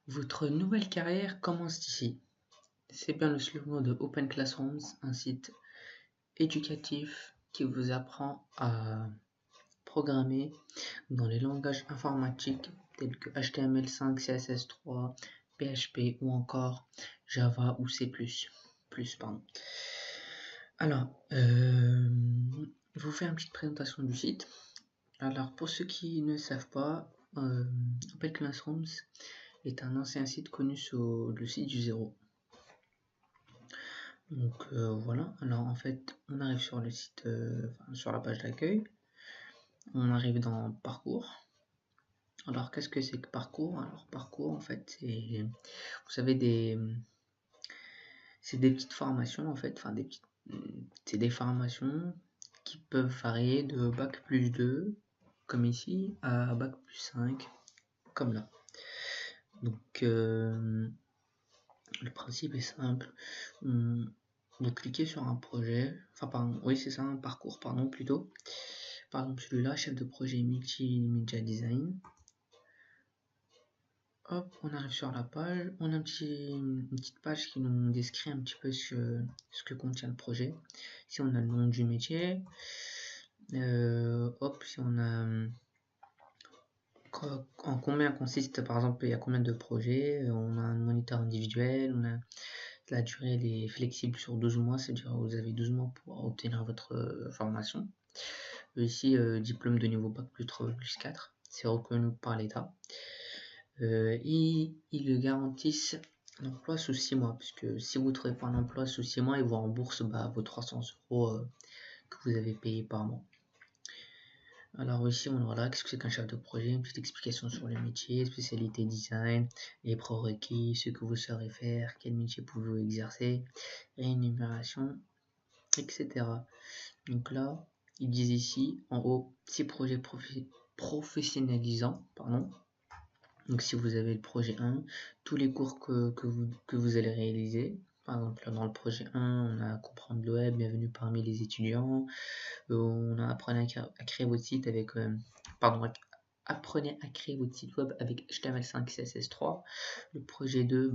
Votre nouvelle carrière commence ici. C'est bien le slogan de Open Classrooms, un site éducatif qui vous apprend à programmer dans les langages informatiques tels que HTML5, CSS3, PHP ou encore Java ou C++. Pardon. Alors, je vous fais une petite présentation du site. Alors, pour ceux qui ne savent pas, Open Classrooms est un ancien site connu sous le site du zéro. Donc voilà, alors en fait on arrive sur le site, sur la page d'accueil, on arrive dans parcours. Alors qu'est-ce que c'est que parcours? Alors parcours en fait c'est, vous savez, c'est des petites formations en fait, enfin c'est des formations qui peuvent varier de bac plus 2 comme ici à bac plus 5 comme là. Donc le principe est simple. Vous cliquez sur un projet, enfin pardon, oui c'est ça, un parcours pardon plutôt. Par exemple celui-là, chef de projet multimédia design. Hop, on arrive sur la page, on a une petite page qui nous décrit un petit peu ce que contient le projet. Si on a le nom du métier, hop, si on a en combien consiste par exemple, il y a combien de projets, on a un moniteur individuel, on a la durée elle est flexible sur 12 mois, c'est-à-dire que vous avez 12 mois pour obtenir votre formation. Ici, diplôme de niveau bac plus 3 plus 4, c'est reconnu par l'État. Ils le garantissent l'emploi sous 6 mois, puisque si vous ne trouvez pas un emploi sous 6 mois, ils vous remboursent vos 300 euros que vous avez payé par mois. Alors ici, on aura là, qu'est-ce que c'est qu'un chef de projet, une petite explication sur le métier, spécialité design, les prérequis, ce que vous saurez faire, quel métier pouvez-vous exercer, rémunération, etc. Donc là, ils disent ici, en haut, 6 projets professionnalisants, pardon. Donc si vous avez le projet 1, tous les cours que vous allez réaliser, par exemple dans le projet 1, on a comprendre le web, bienvenue parmi les étudiants, on a apprenez à créer votre site avec, apprenez à créer votre site web avec HTML5 CSS3. Le projet 2,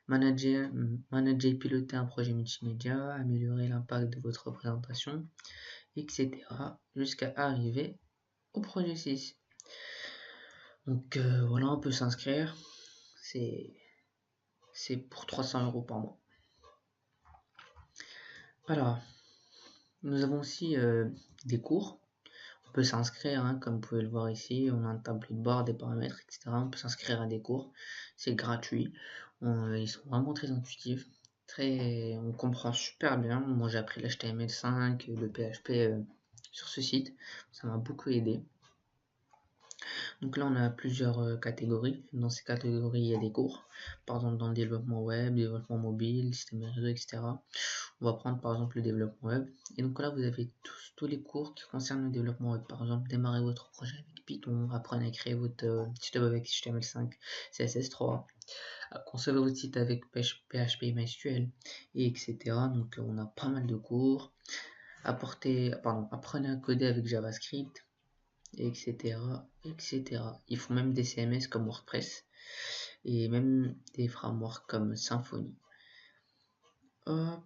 manager et piloter un projet multimédia, améliorer l'impact de votre présentation, etc. jusqu'à arriver au projet 6. Donc voilà, on peut s'inscrire. C'est pour 300 euros par mois. Alors, nous avons aussi des cours. On peut s'inscrire, hein, comme vous pouvez le voir ici. On a un tableau de bord, des paramètres, etc. On peut s'inscrire à des cours. C'est gratuit. Ils sont vraiment très intuitifs. On comprend super bien. Moi, j'ai appris l'HTML5, le PHP sur ce site. Ça m'a beaucoup aidé. Donc là, on a plusieurs catégories. Dans ces catégories, il y a des cours. Par exemple, dans le développement web, développement mobile, système réseau, etc. On va prendre par exemple le développement web. Et donc là, vous avez tous les cours qui concernent le développement web. Par exemple, démarrer votre projet avec Python, apprendre à créer votre site web avec HTML5, CSS3, concevoir votre site avec PHP, MySQL, et etc. Donc on a pas mal de cours. Apprenez à coder avec JavaScript, etc., etc. Ils font même des CMS comme WordPress et même des frameworks comme Symfony. Hop.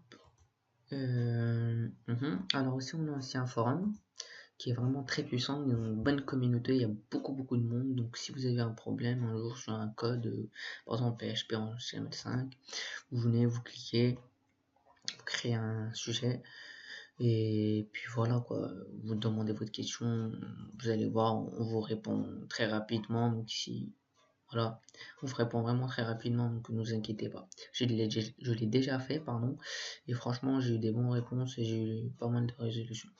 Alors aussi, on a aussi un forum qui est vraiment très puissant, une bonne communauté, il y a beaucoup de monde. Donc si vous avez un problème un jour sur un code, par exemple PHP en HTML5, vous venez, vous cliquez, vous créez un sujet. Et puis voilà quoi, vous demandez votre question, vous allez voir, on vous répond très rapidement. Donc ici, voilà, on vous répond vraiment très rapidement, donc ne vous inquiétez pas. Je l'ai déjà fait, pardon, et franchement j'ai eu des bonnes réponses et j'ai eu pas mal de résolutions.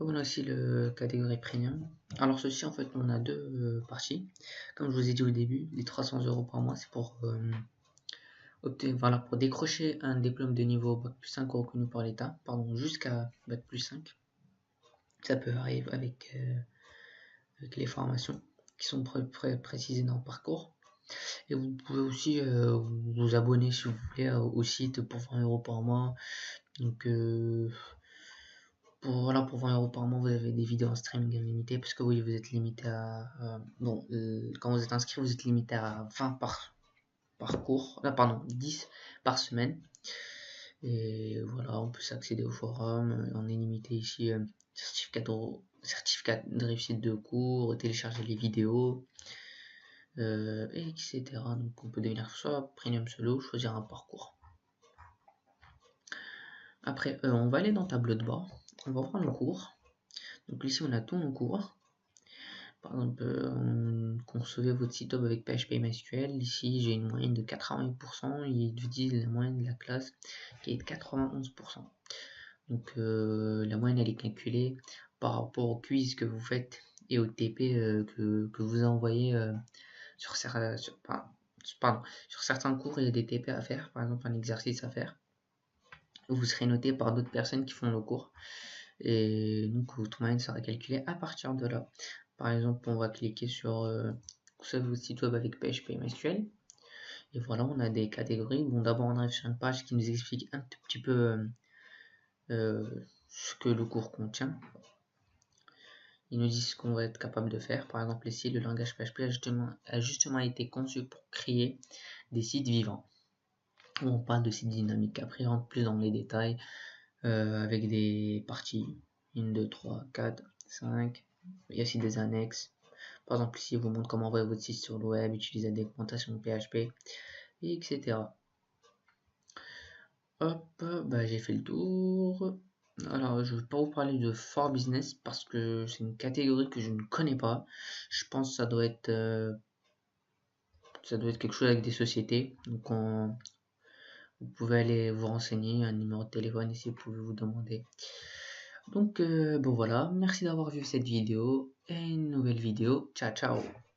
On a aussi le catégorie premium. Alors ceci en fait on a deux parties. Comme je vous ai dit au début, les 300 euros par mois c'est pour pour décrocher un diplôme de niveau Bac plus 5 reconnu par l'État, pardon, jusqu'à Bac plus 5. Ça peut arriver avec les formations qui sont précisées dans le parcours. Et vous pouvez aussi vous abonner si vous voulez au site pour 20 euros par mois. Donc voilà, pour 20 € par mois, vous avez des vidéos en streaming illimité, parce que oui, vous êtes limité à... bon, quand vous êtes inscrit, vous êtes limité à 20 par cours, pardon, 10 par semaine. Et voilà, on peut s'accéder au forum, on est limité ici, certificat de réussite de cours, télécharger les vidéos, etc. Donc on peut devenir soit premium solo, choisir un parcours. Après, on va aller dans tableau de bord, on va prendre le cours. Donc ici, on a tous nos cours. Par exemple, concevez votre site web avec PHP et MySQL. Ici, j'ai une moyenne de 80%. Il dit la moyenne de la classe qui est de 91%. Donc, la moyenne, elle est calculée par rapport au quiz que vous faites et au TP que vous envoyez sur certains cours. Il y a des TP à faire, par exemple un exercice à faire. Vous serez noté par d'autres personnes qui font le cours. Et donc, votre moyenne sera calculée à partir de là. Par exemple, on va cliquer sur votre site web avec PHP et MySQL. Et voilà, on a des catégories. Bon, d'abord, on arrive sur une page qui nous explique un tout petit peu ce que le cours contient. Ils nous disent ce qu'on va être capable de faire. Par exemple, ici, le langage PHP a justement été conçu pour créer des sites vivants. On parle de sites dynamiques. Après, on rentre plus dans les détails avec des parties 1, 2, 3, 4, 5. Il y a aussi des annexes. Par exemple, ici, il vous montre comment envoyer votre site sur le web, utiliser la documentation PHP, etc. Hop, bah, j'ai fait le tour. Alors, je ne vais pas vous parler de For Business parce que c'est une catégorie que je ne connais pas. Je pense que ça doit être quelque chose avec des sociétés. Donc, vous pouvez aller vous renseigner, un numéro de téléphone ici, vous pouvez vous demander. Donc, bon voilà, merci d'avoir vu cette vidéo et une nouvelle vidéo. Ciao, ciao!